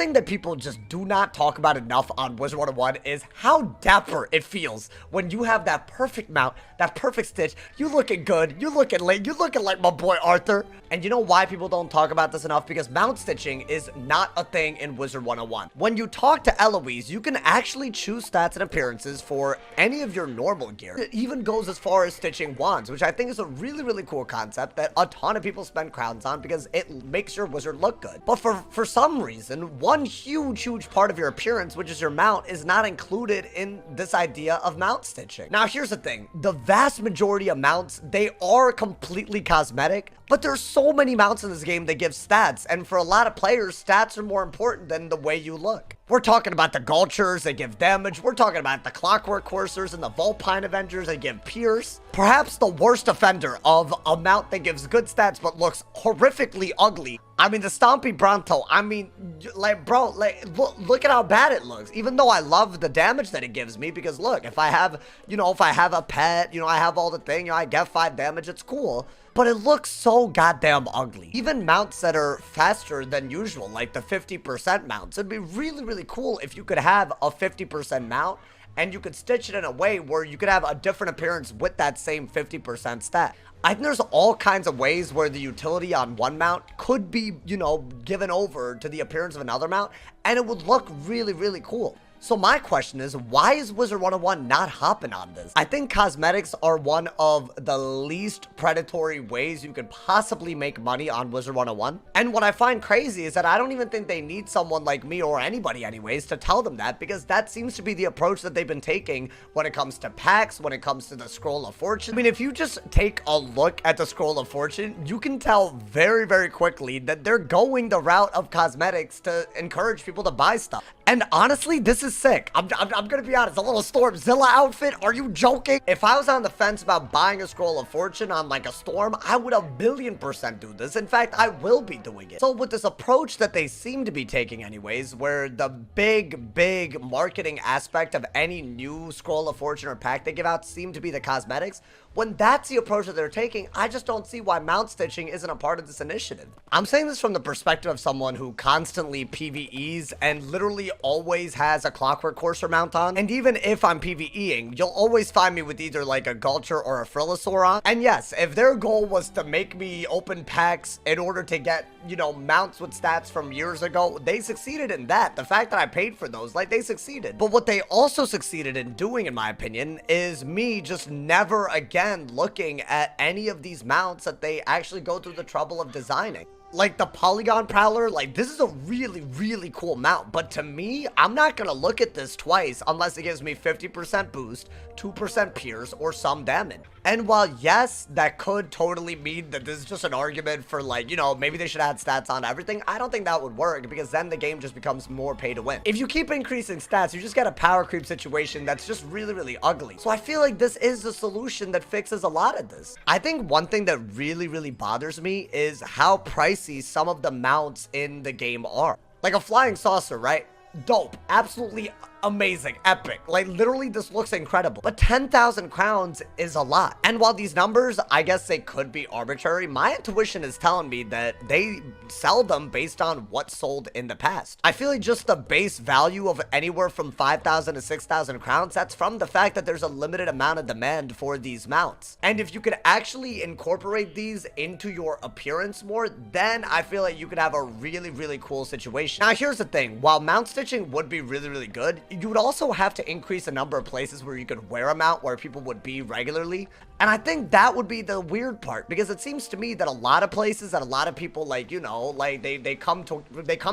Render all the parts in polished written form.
thing that people just do not talk about enough on Wizard101 is how dapper it feels when you have that perfect mount, that perfect stitch. You looking good, you looking late, you looking like my boy Arthur. And you know why people don't talk about this enough? Because mount stitching is not a thing in Wizard101. When you talk to Eloise, you can actually choose stats and appearances for any of your normal gear. It even goes as far as stitching wands, which I think is a really cool concept that a ton of people spend crowns on because it makes your wizard look good. But for some reason, one huge part of your appearance, which is your mount, is not included in this idea of mount stitching. Now, here's the thing. The vast majority of mounts, they are completely cosmetic, but there's so many mounts in this game that give stats, and for a lot of players, stats are more important than the way you look. We're talking about the Gulchers that give damage. We're talking about the Clockwork Coursers and the Vulpine Avengers that give Pierce. Perhaps the worst offender of a mount that gives good stats but looks horrifically ugly. I mean, the Stompy Bronto, I mean, like, bro, like, look at how bad it looks. Even though I love the damage that it gives me, because look, if I have, if I have a pet, I have all the thing, I get 5 damage, it's cool. But it looks so goddamn ugly. Even mounts that are faster than usual, like the 50% mounts, it'd be really cool if you could have a 50% mount and you could stitch it in a way where you could have a different appearance with that same 50% stat. I think there's all kinds of ways where the utility on one mount could be, given over to the appearance of another mount, and it would look really cool. So my question is, why is Wizard101 not hopping on this? I think cosmetics are one of the least predatory ways you could possibly make money on Wizard101. And what I find crazy is that I don't even think they need someone like me, or anybody anyways, to tell them that, because that seems to be the approach that they've been taking when it comes to packs, when it comes to the Scroll of Fortune. I mean, if you just take a look at the Scroll of Fortune, you can tell very quickly that they're going the route of cosmetics to encourage people to buy stuff. And honestly, this is sick. I'm gonna be honest, a little Stormzilla outfit, are you joking? If I was on the fence about buying a Scroll of Fortune on like a Storm, I would 1,000,000,000% do this. In fact, I will be doing it. So with this approach that they seem to be taking anyways, where the big marketing aspect of any new Scroll of Fortune or pack they give out seem to be the cosmetics, when that's the approach that they're taking, I just don't see why mount stitching isn't a part of this initiative. I'm saying this from the perspective of someone who constantly PvEs and literally always has a Clockwork Courser mount on. And even if I'm PvEing, you'll always find me with either like a Gulcher or a Frillasaur on. And yes, if their goal was to make me open packs in order to get, mounts with stats from years ago, they succeeded in that. The fact that I paid for those, like, they succeeded. But what they also succeeded in doing, in my opinion, is me just never again looking at any of these mounts that they actually go through the trouble of designing. Like the Polygon Prowler, like, this is a really cool mount, but to me, I'm not gonna look at this twice unless it gives me 50% boost, 2% pierce, or some damage. And while yes, that could totally mean that this is just an argument for, like, maybe they should add stats on everything, I don't think that would work, because then the game just becomes more pay to win. If you keep increasing stats, you just get a power creep situation that's just really ugly. So I feel like this is the solution that fixes a lot of this. I think one thing that really bothers me is how pricey some of the mounts in the game are. Like a flying saucer, right? Dope, absolutely amazing, epic, like literally this looks incredible, but 10,000 crowns is a lot. And while these numbers, I guess they could be arbitrary, my intuition is telling me that they sell them based on what sold in the past. I feel like just the base value of anywhere from 5,000 to 6,000 crowns, that's from the fact that there's a limited amount of demand for these mounts. And if you could actually incorporate these into your appearance more, then I feel like you could have a really cool situation. Now here's the thing, while mount stitching would be really good, you would also have to increase the number of places where you could wear a mount where people would be regularly. And I think that would be the weird part, because it seems to me that a lot of places that a lot of people, like, they come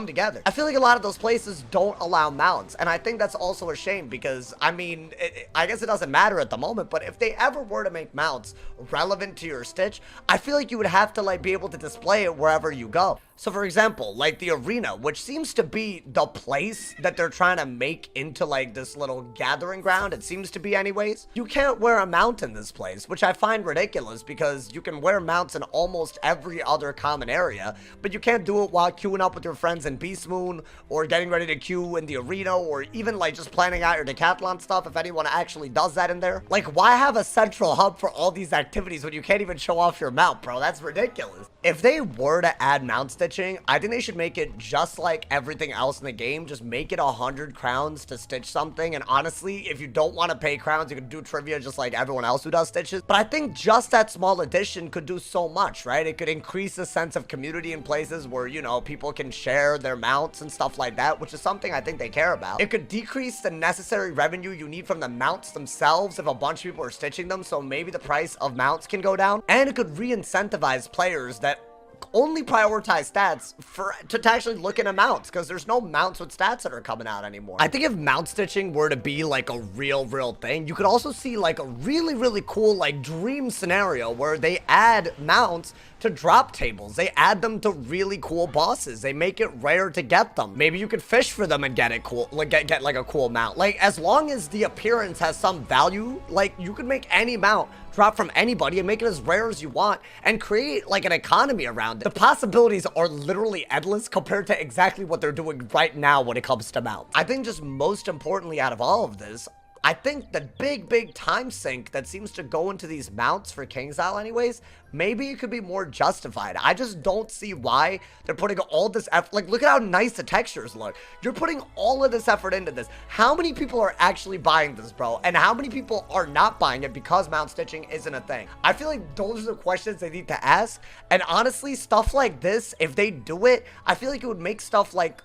together. I feel like a lot of those places don't allow mounts, and I think that's also a shame, because I mean, I guess it doesn't matter at the moment, but if they ever were to make mounts relevant to your stitch, I feel like you would have to, like, be able to display it wherever you go. So for example, like the arena, which seems to be the place that they're trying to make into like this little gathering ground, it seems to be anyways, you can't wear a mount in this place, which which I find ridiculous because you can wear mounts in almost every other common area, but you can't do it while queuing up with your friends in Beast Moon, or getting ready to queue in the arena, or even like just planning out your decathlon stuff if anyone actually does that in there. Like, why have a central hub for all these activities when you can't even show off your mount, bro? That's ridiculous. If they were to add mount stitching, I think they should make it just like everything else in the game. Just make it 100 crowns to stitch something. And honestly, if you don't want to pay crowns, you can do trivia just like everyone else who does stitches. But I think just that small addition could do so much, right? It could increase the sense of community in places where, you know, people can share their mounts and stuff like that, which is something I think they care about. It could decrease the necessary revenue you need from the mounts themselves if a bunch of people are stitching them, so maybe the price of mounts can go down. And it could re-incentivize players that only prioritize stats to actually look into mounts, because there's no mounts with stats that are coming out anymore. I think if mount stitching were to be like a real thing, you could also see like a really cool like dream scenario where they add mounts to drop tables. They add them to really cool bosses. They make it rare to get them. Maybe you could fish for them and get it cool, like get like a cool mount. Like, as long as the appearance has some value, like you could make any mount drop from anybody and make it as rare as you want and create like an economy around it. The possibilities are literally endless compared to exactly what they're doing right now when it comes to mounts. I think just most importantly out of all of this, I think the big time sink that seems to go into these mounts for KingsIsle anyways, maybe it could be more justified. I just don't see why they're putting all this effort. Like, look at how nice the textures look. You're putting all of this effort into this. How many people are actually buying this, bro? And how many people are not buying it because mount stitching isn't a thing? I feel like those are the questions they need to ask. And honestly, stuff like this, if they do it, I feel like it would make stuff like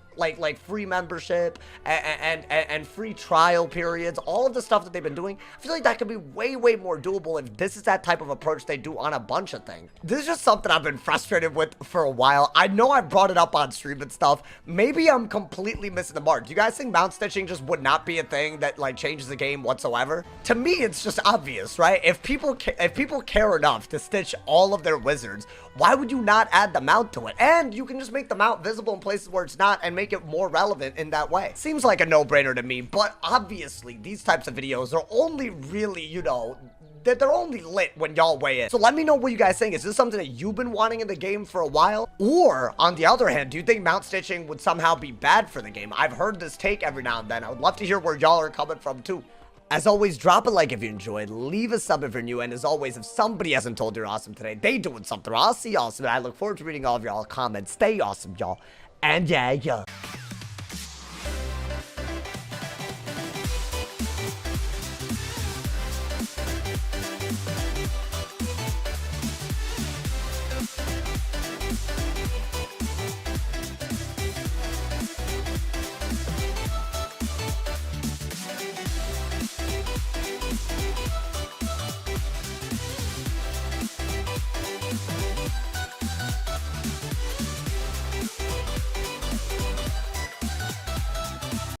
free membership and free trial periods, all of the stuff that they've been doing, I feel like that could be way more doable if this is that type of approach they do on a bunch of things. This is just something I've been frustrated with for a while. I know I brought it up on stream and stuff. Maybe I'm completely missing the mark. Do you guys think mount stitching just would not be a thing that like changes the game whatsoever? To me, it's just obvious, right? If people care enough to stitch all of their wizards, why would you not add the mount to it? And you can just make the mount visible in places where it's not and make it more relevant in that way. Seems like a no-brainer to me, but obviously these types of videos are only really, you know, they're only lit when y'all weigh in. So let me know what you guys think. Is this something that you've been wanting in the game for a while? Or, on the other hand, do you think mount stitching would somehow be bad for the game? I've heard this take every now and then. I would love to hear where y'all are coming from too. As always, drop a like if you enjoyed, leave a sub if you're new, and as always, if somebody hasn't told you're awesome today, they doing something. I'll see y'all soon. I look forward to reading all of y'all comments. Stay awesome, y'all. And yeah.